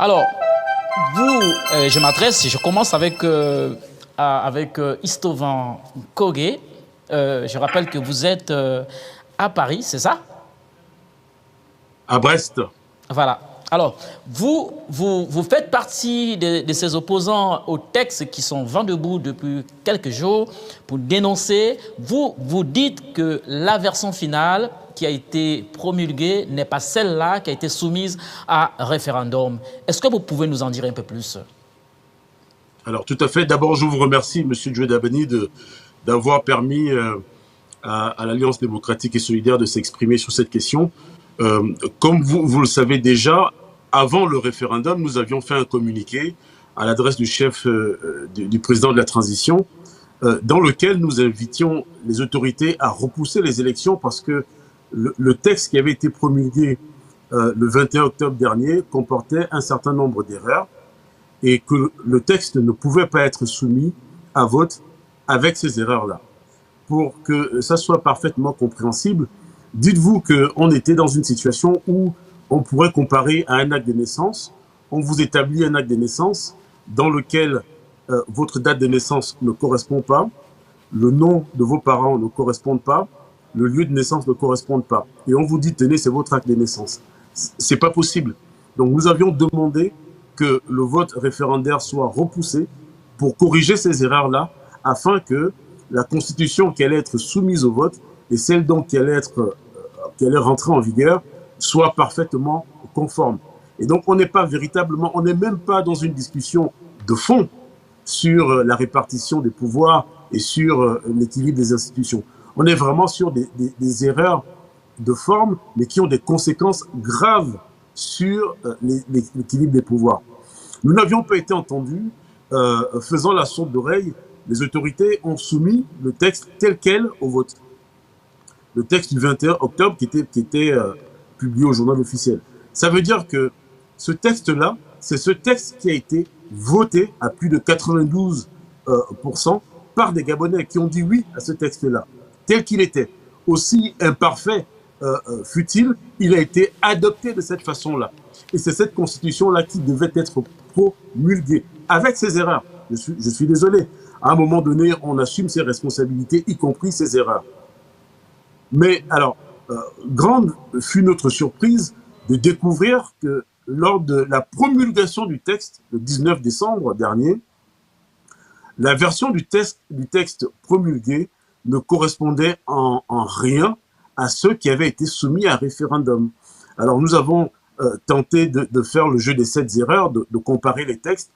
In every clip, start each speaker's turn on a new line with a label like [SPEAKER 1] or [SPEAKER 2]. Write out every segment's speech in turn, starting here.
[SPEAKER 1] Alors, vous, je commence avec Istovan Kogé. Je rappelle que vous êtes à Paris, c'est ça?
[SPEAKER 2] À Brest.
[SPEAKER 1] Voilà. Alors, vous faites partie de ces opposants aux textes qui sont vent debout depuis quelques jours pour dénoncer. Vous dites que la version finale qui a été promulguée n'est pas celle-là qui a été soumise à référendum. Est-ce que vous pouvez nous en dire un peu plus?
[SPEAKER 2] Alors, tout à fait. D'abord, je vous remercie, M. Djouedabani, d'avoir permis à l'Alliance démocratique et solidaire de s'exprimer sur cette question. Comme vous le savez déjà, avant le référendum, nous avions fait un communiqué à l'adresse du chef du président de la transition, dans lequel nous invitions les autorités à repousser les élections parce que le texte qui avait été promulgué le 21 octobre dernier comportait un certain nombre d'erreurs et que le texte ne pouvait pas être soumis à vote avec ces erreurs-là. Pour que ça soit parfaitement compréhensible, dites-vous qu'on était dans une situation où on pourrait comparer à un acte de naissance. On vous établit un acte de naissance dans lequel votre date de naissance ne correspond pas, le nom de vos parents ne correspond pas, le lieu de naissance ne correspond pas. Et on vous dit, tenez, c'est votre acte de naissance. C'est pas possible. Donc nous avions demandé que le vote référendaire soit repoussé pour corriger ces erreurs-là, afin que la Constitution qui allait être soumise au vote et celle donc qui allait rentrer en vigueur soit parfaitement conforme. Et donc on n'est pas véritablement, on n'est même pas dans une discussion de fond sur la répartition des pouvoirs et sur l'équilibre des institutions. On est vraiment sur des erreurs de forme, mais qui ont des conséquences graves sur l'équilibre des pouvoirs. Nous n'avions pas été entendus, faisant la sourde d'oreille, les autorités ont soumis le texte tel quel au vote. Le texte du 21 octobre qui était publié au journal officiel. Ça veut dire que ce texte-là, c'est ce texte qui a été voté à plus de 92% par des Gabonais qui ont dit oui à ce texte-là, tel qu'il était. Aussi imparfait fut-il, il a été adopté de cette façon-là. Et c'est cette constitution-là qui devait être promulguée, avec ses erreurs. Je suis désolé. À un moment donné, on assume ses responsabilités, y compris ses erreurs. Mais alors, grande fut notre surprise de découvrir que lors de la promulgation du texte, le 19 décembre dernier, la version du texte promulgué ne correspondait en rien à ceux qui avaient été soumis à référendum. Alors nous avons tenté de faire le jeu des 7 erreurs, de comparer les textes.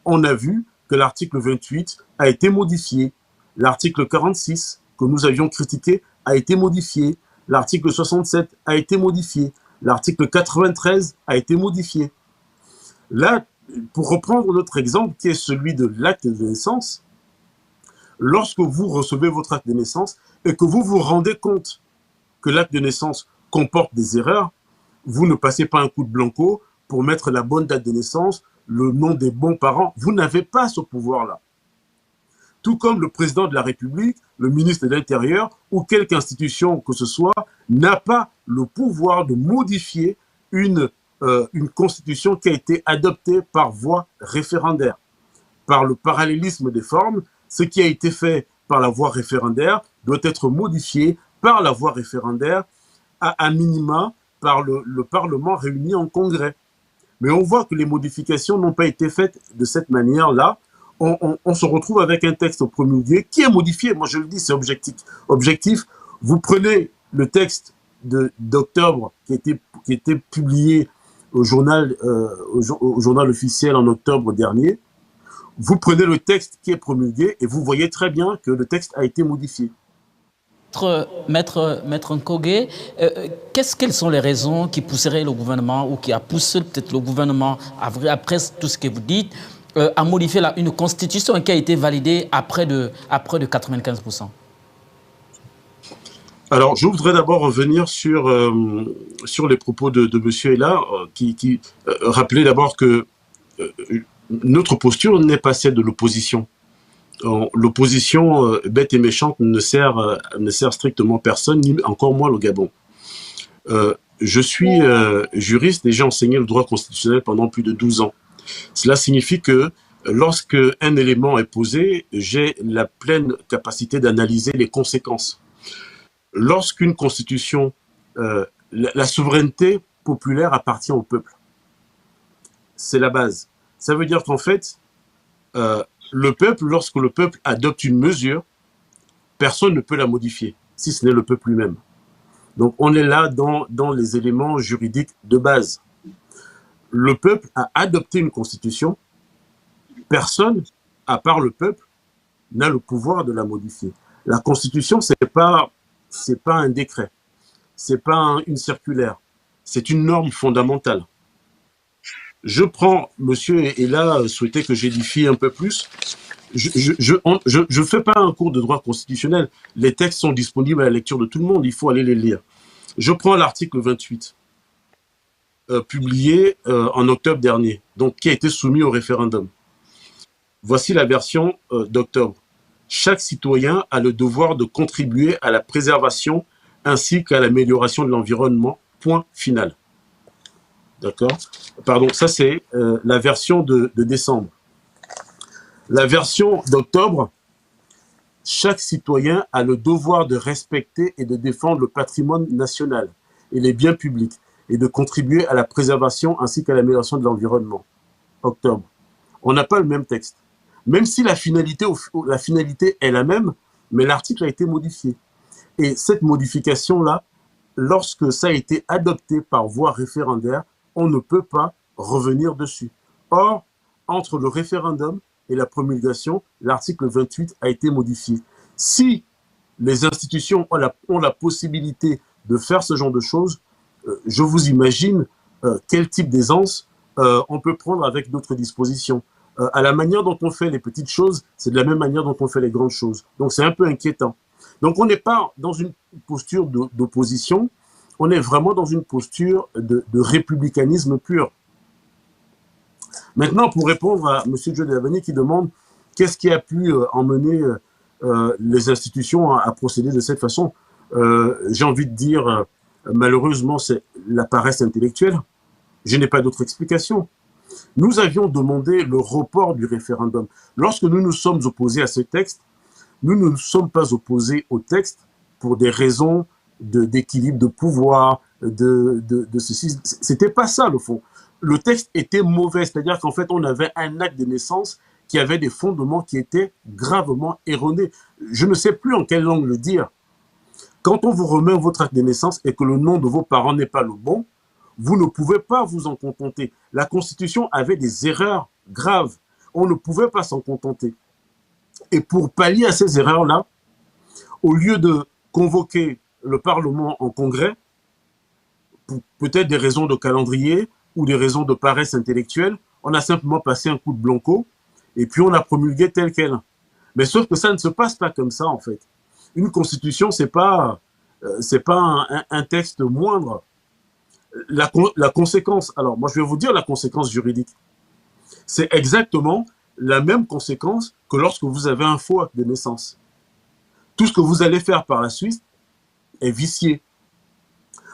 [SPEAKER 2] On a vu que l'article 28 a été modifié. L'article 46, que nous avions critiqué, a été modifié. L'article 67 a été modifié. L'article 93 a été modifié. Là, pour reprendre notre exemple, qui est celui de l'acte de naissance, lorsque vous recevez votre acte de naissance et que vous vous rendez compte que l'acte de naissance comporte des erreurs, vous ne passez pas un coup de blanco pour mettre la bonne date de naissance, le nom des bons parents. Vous n'avez pas ce pouvoir-là. Tout comme le président de la République, le ministre de l'Intérieur ou quelque institution que ce soit n'a pas le pouvoir de modifier une constitution qui a été adoptée par voie référendaire. Par le parallélisme des formes, ce qui a été fait par la voie référendaire doit être modifié par la voie référendaire, à minima par le Parlement réuni en congrès. Mais on voit que les modifications n'ont pas été faites de cette manière-là. On se retrouve avec un texte promulgué qui est modifié. Moi, je le dis, c'est objectif. Vous prenez le texte d'octobre qui était publié au journal officiel en octobre dernier. Vous prenez le texte qui est promulgué et vous voyez très bien que le texte a été modifié.
[SPEAKER 1] Maître Nkogé, quelles sont les raisons qui pousseraient le gouvernement ou qui a poussé peut-être le gouvernement, après tout ce que vous dites, à modifier une constitution qui a été validée à près de 95%?
[SPEAKER 2] Alors, je voudrais d'abord revenir sur les propos de M. Ella, qui rappelait d'abord que notre posture n'est pas celle de l'opposition. L'opposition bête et méchante ne sert strictement personne, ni encore moins le Gabon. Je suis juriste et j'ai enseigné le droit constitutionnel pendant plus de 12 ans. Cela signifie que lorsque un élément est posé, j'ai la pleine capacité d'analyser les conséquences. Lorsqu'une constitution, la souveraineté populaire appartient au peuple. C'est la base. Ça veut dire qu'en fait, le peuple, lorsque le peuple adopte une mesure, personne ne peut la modifier, si ce n'est le peuple lui-même. Donc on est là dans les éléments juridiques de base. Le peuple a adopté une constitution, personne, à part le peuple, n'a le pouvoir de la modifier. La constitution, c'est pas un décret, c'est pas une circulaire, c'est une norme fondamentale. Je prends, monsieur est là, souhaitait que j'édifie un peu plus. Je fais pas un cours de droit constitutionnel. Les textes sont disponibles à la lecture de tout le monde, il faut aller les lire. Je prends l'article 28, publié en octobre dernier, donc qui a été soumis au référendum. Voici la version d'octobre. Chaque citoyen a le devoir de contribuer à la préservation ainsi qu'à l'amélioration de l'environnement. Point final. D'accord? Pardon, ça c'est la version de décembre. La version d'octobre, chaque citoyen a le devoir de respecter et de défendre le patrimoine national et les biens publics et de contribuer à la préservation ainsi qu'à l'amélioration de l'environnement. Octobre. On n'a pas le même texte. Même si la finalité est la même, mais l'article a été modifié. Et cette modification-là, lorsque ça a été adopté par voie référendaire, on ne peut pas revenir dessus. Or, entre le référendum et la promulgation, l'article 28 a été modifié. Si les institutions ont la possibilité de faire ce genre de choses, je vous imagine quel type d'aisance on peut prendre avec d'autres dispositions. À la manière dont on fait les petites choses, c'est de la même manière dont on fait les grandes choses. Donc c'est un peu inquiétant. Donc on n'est pas dans une posture d'opposition, on est vraiment dans une posture de républicanisme pur. Maintenant, pour répondre à M. Djodélamani qui demande qu'est-ce qui a pu emmener les institutions à procéder de cette façon, j'ai envie de dire, malheureusement, c'est la paresse intellectuelle. Je n'ai pas d'autre explication. Nous avions demandé le report du référendum. Lorsque nous nous sommes opposés à ce texte, nous ne nous sommes pas opposés au texte pour des raisons d'équilibre de pouvoir, de ceci. C'était pas ça, le fond. Le texte était mauvais, c'est-à-dire qu'en fait, on avait un acte de naissance qui avait des fondements qui étaient gravement erronés. Je ne sais plus en quelle langue le dire. Quand on vous remet votre acte de naissance et que le nom de vos parents n'est pas le bon, vous ne pouvez pas vous en contenter. La Constitution avait des erreurs graves. On ne pouvait pas s'en contenter. Et pour pallier à ces erreurs-là, au lieu de convoquer le Parlement en congrès, pour peut-être des raisons de calendrier ou des raisons de paresse intellectuelle, on a simplement passé un coup de blanco et puis on a promulgué tel quel. Mais sauf que ça ne se passe pas comme ça, en fait. Une constitution, c'est pas un texte moindre. La conséquence, alors moi je vais vous dire la conséquence juridique. C'est exactement la même conséquence que lorsque vous avez un faux acte de naissance. Tout ce que vous allez faire par la suite est vicié.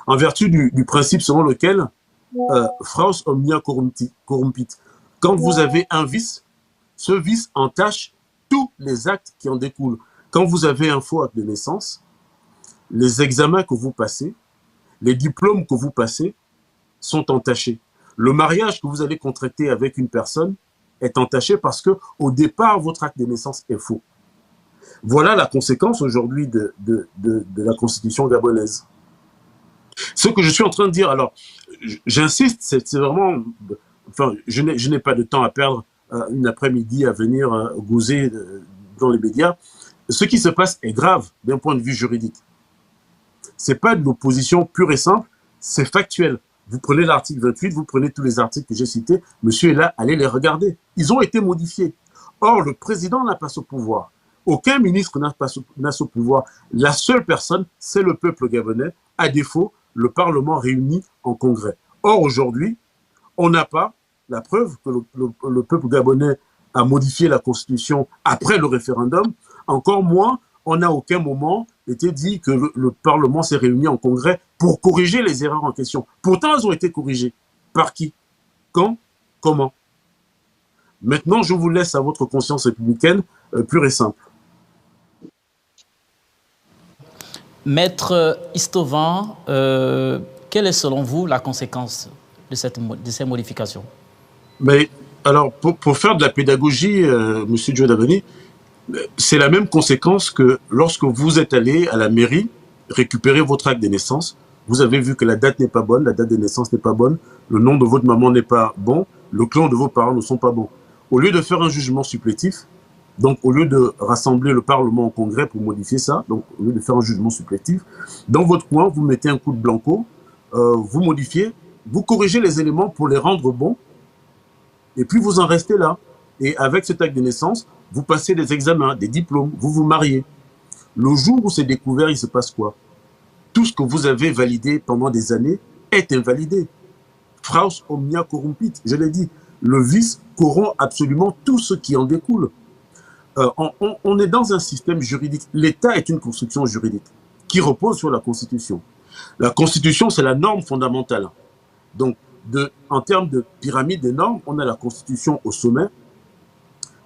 [SPEAKER 2] En vertu du principe selon lequel Fraus omnia corrumpit. Quand vous avez un vice, ce vice entache tous les actes qui en découlent. Quand vous avez un faux acte de naissance, les examens que vous passez, les diplômes que vous passez sont entachés. Le mariage que vous allez contracter avec une personne est entaché parce que au départ, votre acte de naissance est faux. Voilà la conséquence aujourd'hui de la Constitution gabonaise. Ce que je suis en train de dire, alors, j'insiste, c'est vraiment... Enfin, je n'ai pas de temps à perdre une après-midi à venir gouser dans les médias. Ce qui se passe est grave d'un point de vue juridique. C'est pas de l'opposition pure et simple, c'est factuel. Vous prenez l'article 28, vous prenez tous les articles que j'ai cités, monsieur est là, allez les regarder. Ils ont été modifiés. Or, le président n'a pas ce pouvoir. Aucun ministre n'a ce pouvoir. La seule personne, c'est le peuple gabonais, à défaut, le Parlement réuni en congrès. Or, aujourd'hui, on n'a pas la preuve que le peuple gabonais a modifié la Constitution après le référendum. Encore moins, on n'a aucun moment était dit que le Parlement s'est réuni en congrès pour corriger les erreurs en question. Pourtant, elles ont été corrigées. Par qui? Quand? Comment? Maintenant, je vous laisse à votre conscience républicaine pure et simple.
[SPEAKER 1] Maître Istovan, quelle est selon vous la conséquence de ces modifications?
[SPEAKER 2] Mais alors, pour faire de la pédagogie, Monsieur Djouadabani, c'est la même conséquence que lorsque vous êtes allé à la mairie récupérer votre acte de naissance, vous avez vu que la date n'est pas bonne, la date de naissance n'est pas bonne, le nom de votre maman n'est pas bon, le clan de vos parents ne sont pas bons. Au lieu de faire un jugement supplétif, donc au lieu de rassembler le Parlement en congrès pour modifier ça, donc au lieu de faire un jugement supplétif, dans votre coin, vous mettez un coup de blanco, vous modifiez, vous corrigez les éléments pour les rendre bons, et puis vous en restez là. Et avec cet acte de naissance, vous passez des examens, des diplômes, vous vous mariez. Le jour où c'est découvert, il se passe quoi? Tout ce que vous avez validé pendant des années est invalidé. Fraus omnia corrompit, je l'ai dit. Le vice corrompt absolument tout ce qui en découle. On est dans un système juridique. L'État est une construction juridique qui repose sur la Constitution. La Constitution, c'est la norme fondamentale. Donc, en termes de pyramide des normes, on a la Constitution au sommet.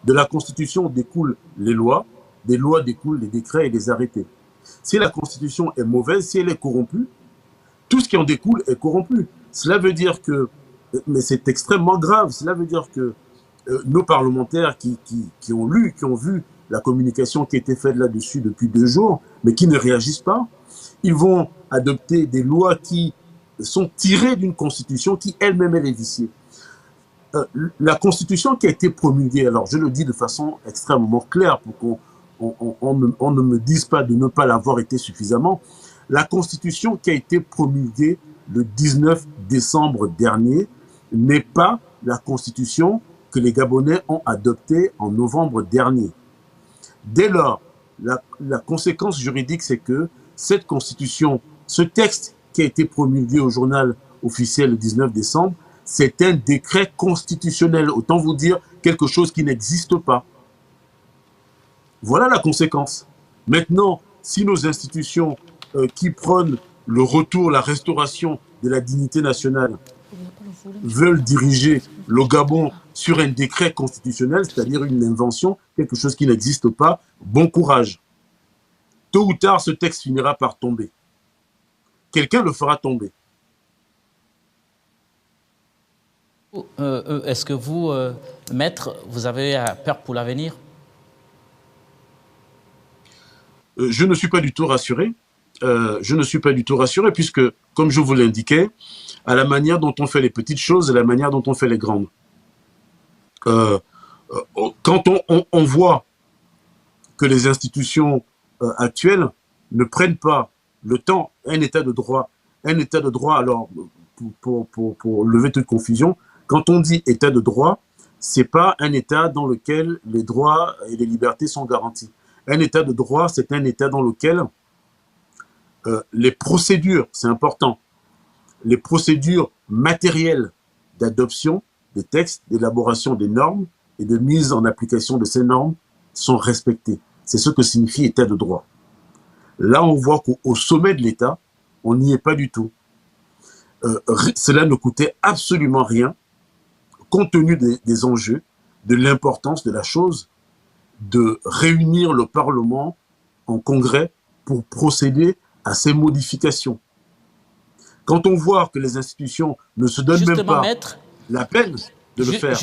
[SPEAKER 2] De la Constitution découlent les lois, des lois découlent les décrets et les arrêtés. Si la Constitution est mauvaise, si elle est corrompue, tout ce qui en découle est corrompu. Cela veut dire que, mais c'est extrêmement grave, cela veut dire que nos parlementaires qui ont lu, qui ont vu la communication qui a été faite là-dessus depuis 2 jours, mais qui ne réagissent pas, ils vont adopter des lois qui sont tirées d'une Constitution qui elle-même est viciée. La Constitution qui a été promulguée, alors je le dis de façon extrêmement claire pour qu'on ne me dise pas de ne pas l'avoir été suffisamment, la Constitution qui a été promulguée le 19 décembre dernier n'est pas la Constitution que les Gabonais ont adoptée en novembre dernier. Dès lors, la conséquence juridique, c'est que cette Constitution, ce texte qui a été promulgué au journal officiel le 19 décembre, c'est un décret constitutionnel. Autant vous dire quelque chose qui n'existe pas. Voilà la conséquence. Maintenant, si nos institutions qui prônent le retour, la restauration de la dignité nationale veulent diriger le Gabon sur un décret constitutionnel, c'est-à-dire une invention, quelque chose qui n'existe pas, bon courage. Tôt ou tard, ce texte finira par tomber. Quelqu'un le fera tomber.
[SPEAKER 1] Est-ce que vous, maître, vous avez peur pour l'avenir?
[SPEAKER 2] Je ne suis pas du tout rassuré. Je ne suis pas du tout rassuré puisque, comme je vous l'indiquais, à la manière dont on fait les petites choses et la manière dont on fait les grandes. Quand on voit que les institutions actuelles ne prennent pas le temps, un état de droit, alors pour lever toute confusion, quand on dit état de droit, c'est pas un état dans lequel les droits et les libertés sont garantis. Un état de droit, c'est un état dans lequel les procédures, c'est important, les procédures matérielles d'adoption des textes, d'élaboration des normes et de mise en application de ces normes sont respectées. C'est ce que signifie état de droit. Là, on voit qu'au sommet de l'État, on n'y est pas du tout. Cela ne coûtait absolument rien, compte tenu des enjeux, de l'importance de la chose, de réunir le Parlement en congrès pour procéder à ces modifications. Quand on voit que les institutions ne se donnent même pas la peine de le faire.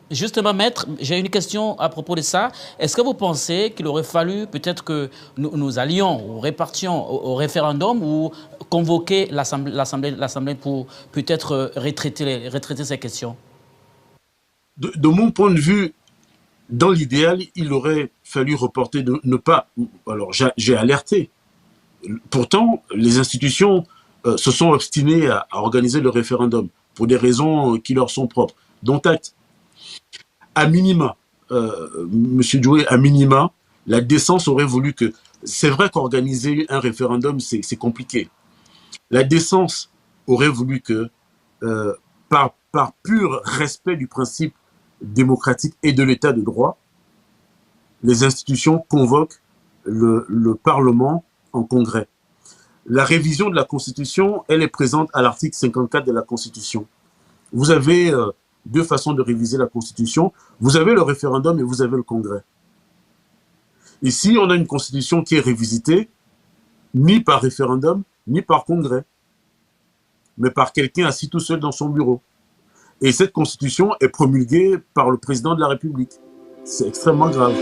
[SPEAKER 1] Justement, maître, j'ai une question à propos de ça. Est-ce que vous pensez qu'il aurait fallu peut-être que nous allions ou répartions au référendum ou convoquer l'Assemblée pour peut-être retraiter ces questions?
[SPEAKER 2] De mon point de vue, dans l'idéal, il aurait fallu reporter, ne pas... Alors, j'ai alerté. Pourtant, les institutions se sont obstinées à organiser le référendum pour des raisons qui leur sont propres, dont acte. À minima, Monsieur Djoué, à minima, la décence aurait voulu que... C'est vrai qu'organiser un référendum, c'est compliqué. La décence aurait voulu que, par pur respect du principe démocratique et de l'état de droit, les institutions convoquent le Parlement en Congrès. La révision de la Constitution, elle est présente à l'article 54 de la Constitution. Vous avez deux façons de réviser la Constitution. Vous avez le référendum et vous avez le Congrès. Ici, on a une Constitution qui est révisitée, ni par référendum, ni par Congrès, mais par quelqu'un assis tout seul dans son bureau. Et cette Constitution est promulguée par le président de la République. C'est extrêmement grave.